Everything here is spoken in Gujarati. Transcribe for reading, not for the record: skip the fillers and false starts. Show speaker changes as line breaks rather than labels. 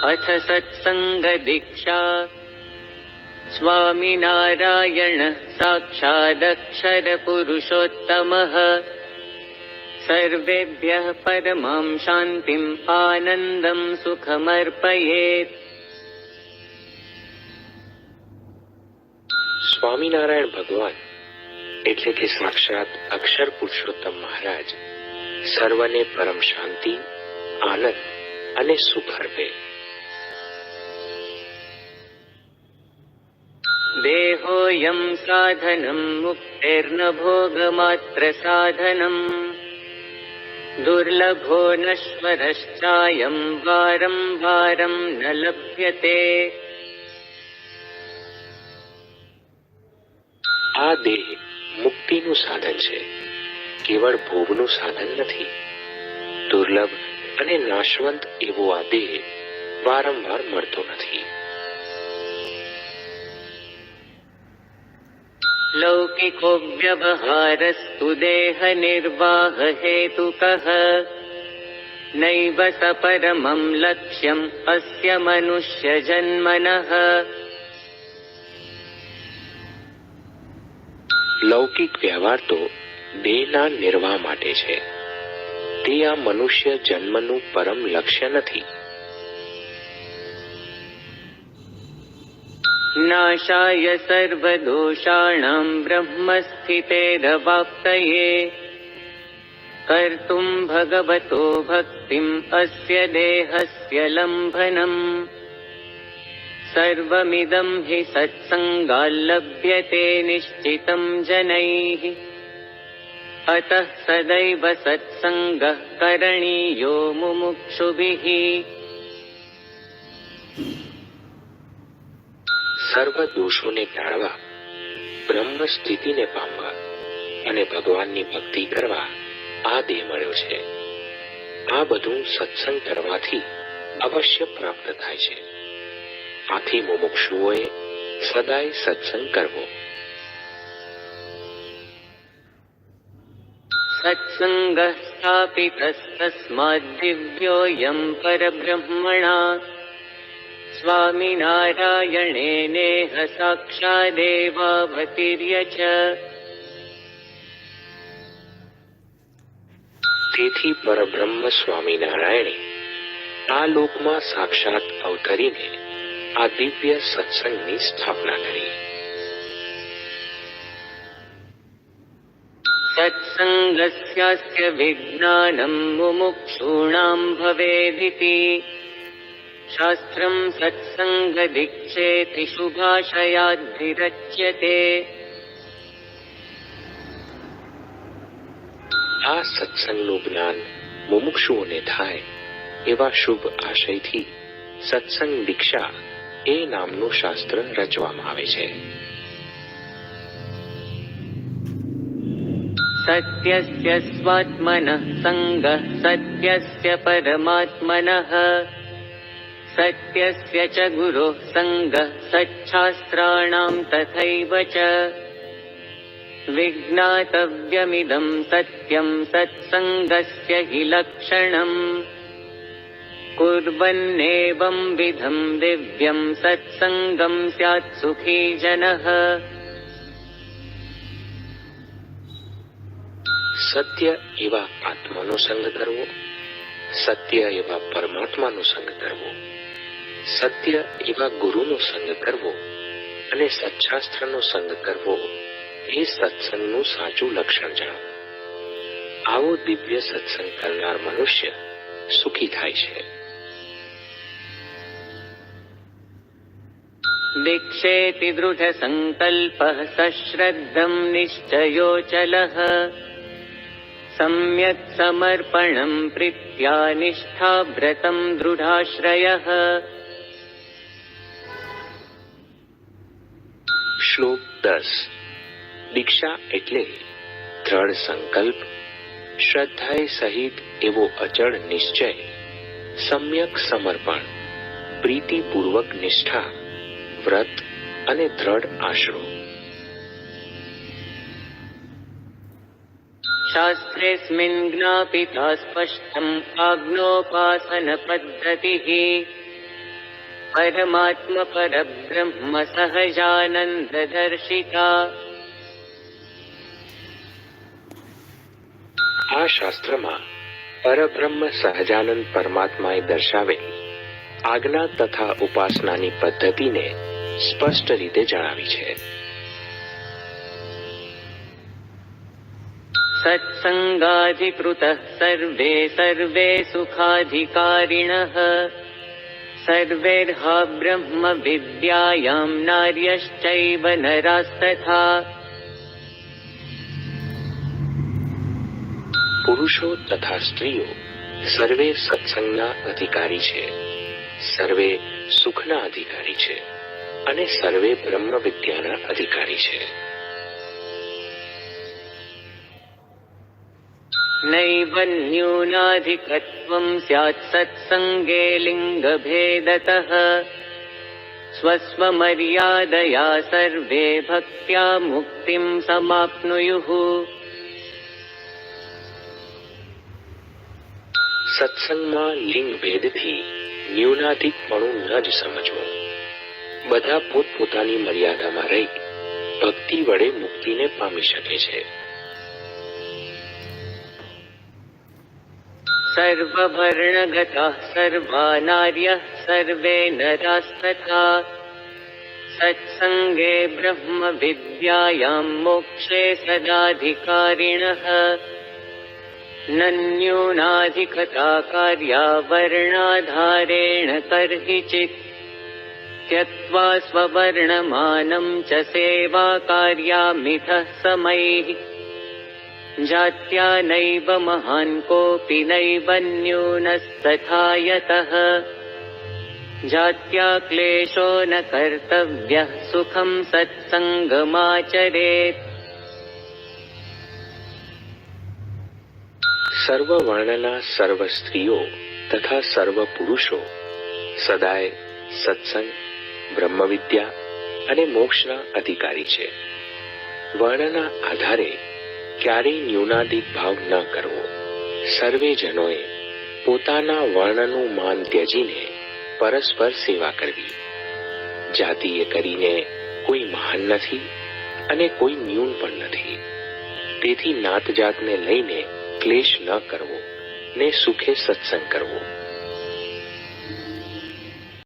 अथ सत्सङ्गदीक्षा स्वामिनारायणः साक्षादक्षरपुरुषोत्तमः सर्वेभ्यः परमां शान्तिम् आनन्दं सुखमर्पयेत्।
સ્વામિનારાયણ ભગવાન એટલે કે સાક્ષાત અક્ષર પુરુષોત્તમ મહારાજ સર્વને પરમ શાંતિ, આનંદ અને સુખ અર્પે.
देहोऽयं साधनं मुक्तेर्न भोगमात्र साधनं दुर्लभो नश्वरश्चायं वारं वारं न लभ्यते।
આ દેહ મુક્તિનું સાધન છે, કેવળ ભોગનું સાધન નથી. દુર્લભ અને નાશવંત એવો આ દેહ વારંવાર મળતો નથી.
लौकिको व्यवहारस्तु देहनिर्वाह हेतुकः नैव स परमं लक्ष्यम् अस्य मनुष्यजन्मनः।
લૌકિક વ્યવહાર તો દેહના નિર્વાહ માટે છે, તે આ મનુષ્ય જન્મનું પરમ લક્ષ્ય નથી.
नाशाय सर्वदोषाणां ब्रह्मस्थितेरवाप्तये कर्तुं भगवतो भक्तिम् अस्य देहस्य लम्भनम् सर्वमिदं हि सत्सङ्गाल्लभ्यते निश्चितं जनैः अतः सदैव सत्सङ्गः करणीयो मुमुक्षुभिः।
સર્વ દોષોને ટાળવા, બ્રહ્મ સ્થિતિને પામવા અને ભગવાનની ભક્તિ કરવા આ દેહ મળ્યો છે. આ બધું સત્સંગ કરવાથી અવશ્ય પ્રાપ્ત થાય છે. આથી મુમુક્ષુઓએ સદાય સત્સંગ કરવો.
सत्सङ्गः स्थापितस्तस्माद् दिव्योऽयं परब्रह्मणा स्वामिनारायणेनेह साक्षादेवावतीर्य च।
તેથી પરબ્રહ્મ સ્વામિનારાયણે આ લોકમાં સાક્ષાત અવતરીને આ દિવ્ય સત્સંગની સ્થાપના કરી.
सत्सङ्गस्यास्य विज्ञानं मुमुक्षूणां भवेदिति शास्त्रं सत्सङ्गदीक्षेति शुभाशयाद्विरच्यते।
આ સત્સંગનું જ્ઞાન મુમુક્ષુઓને થાય એવા શુભ આશયથી સત્સંગ દીક્ષા એ નામનું શાસ્ત્ર રચવામાં આવે છે.
सत्यस्य स्वात्मनः सङ्गः सत्यस्य परमात्मनः सत्यस्य च गुरोः सङ्गः सच्छास्त्राणां तथैव च विज्ञातव्यमिदं सत्यं सत्सङ्गस्य हि लक्षणम् कुर्वन्नेवं विधं दिव्यं सत्सङ्गं स्यात् सुखी जनः।
સત્ય એવા આત્માનો સંગ કરવો, સત્ય એવા પરમાત્માનો સંગ કરવો, સત્ય એવા ગુરુનો સંગ કરવો અને સચ્છાસ્ત્રનો સંગ કરવો એ સત્સંગનું સાચું લક્ષણ જણાવો. આવો દિવ્ય સત્સંગ કરનાર મનુષ્ય સુખી થાય છે.
दीक्षेति दृढसङ्कल्पः सश्रद्धं निश्चयोचलः सम्यक् समर्पणं प्रीत्या निष्ठाव्रतं दृढाश्रयः।
શ્લોક 10. દીક્ષા એટલે દ્રઢ સંકલ્પ, શ્રદ્ધાએ સહિત એવો અચળ નિશ્ચય, સમ્યક સમર્પણ, પ્રીતિપૂર્વક નિષ્ઠા, વ્રત અને દ્રઢ આશરો.
शास्त्रेऽस्मिन् ज्ञापिता स्पष्टम् आज्ञोपासनपद्धतिः પરમાત્મ પરબ્રહ્મ સહજાનંદ દર્શિતા.
આ શાસ્ત્રમાં પરબ્રહ્મ સહજાનંદ પરમાત્માએ દર્શાવેલ આજ્ઞા તથા ઉપાસનાની પદ્ધતિને સ્પષ્ટ રીતે જણાવી છે.
સત્સંગાધિકૃત સર્વે સર્વે સુખાધિકારિણઃ સર્વૈર્હા બ્રહ્મ વિદ્યાયામ નાર્યશ્ચૈવ નરાસ્તથા.
પુરુષો તથા સ્ત્રીઓ સર્વે સત્સંગના અધિકારી છે, સર્વે સુખના અધિકારી છે અને સર્વે બ્રહ્મ વિદ્યાના અધિકારી છે.
નૈવ ન્યૂનાધિકત્વં સ્યાત્ સત્સંગે લિંગભેદતઃ સ્વસ્વમર્યાદયા સર્વે ભક્ત્યા મુક્તિં સમાપ્નુયુઃ.
સત્સંગમાં લિંગ ભેદથી ન્યૂનાધિકપણું ન જ સમજવું. બધા પોતપોતાની મર્યાદામાં રહી ભક્તિ વડે મુક્તિને પામી શકે છે.
સર્વવર્ણગતઃ સર્વા નાર્યઃ સર્વે નરાસ્તથા સત્સંગે બ્રહ્મ વિદ્યાયામ મોક્ષે સદાધિકારિણઃ. નન્યુનાધિકતા કાર્યા વર્ણાધારેણ કર્હિચિત ત્યક્ત્વા સ્વવર્ણમાનં ચ સેવા કાર્યામિથઃ સમૈઃ. જાત્યા નૈવ મહાન કોપી નૈવ ન્યૂનસ્તથા યતઃ જાત્યા ક્લેશો ન કર્તવ્યઃ સુખં સત્સંગમાચરેત.
સર્વ વર્ણના સર્વ સ્ત્રીઓ તથા સર્વ પુરુષો સદાય સત્સંગ, બ્રહ્મવિદ્યા અને મોક્ષના અધિકારી છે. વર્ણના આધારે ક્યારેય ન્યૂનાધિક ભાવ ન કરવો. સર્વે જનોએ પોતાના વર્ણનું માન ત્યજીને પરસ્પર સેવા કરવી. જાતિએ કરીને કોઈ મહાન નથી અને કોઈ ન્યૂન પણ નથી. તેથી નાત જાતને લઈને ક્લેશ ન કરવો ને સુખે સત્સંગ કરવો.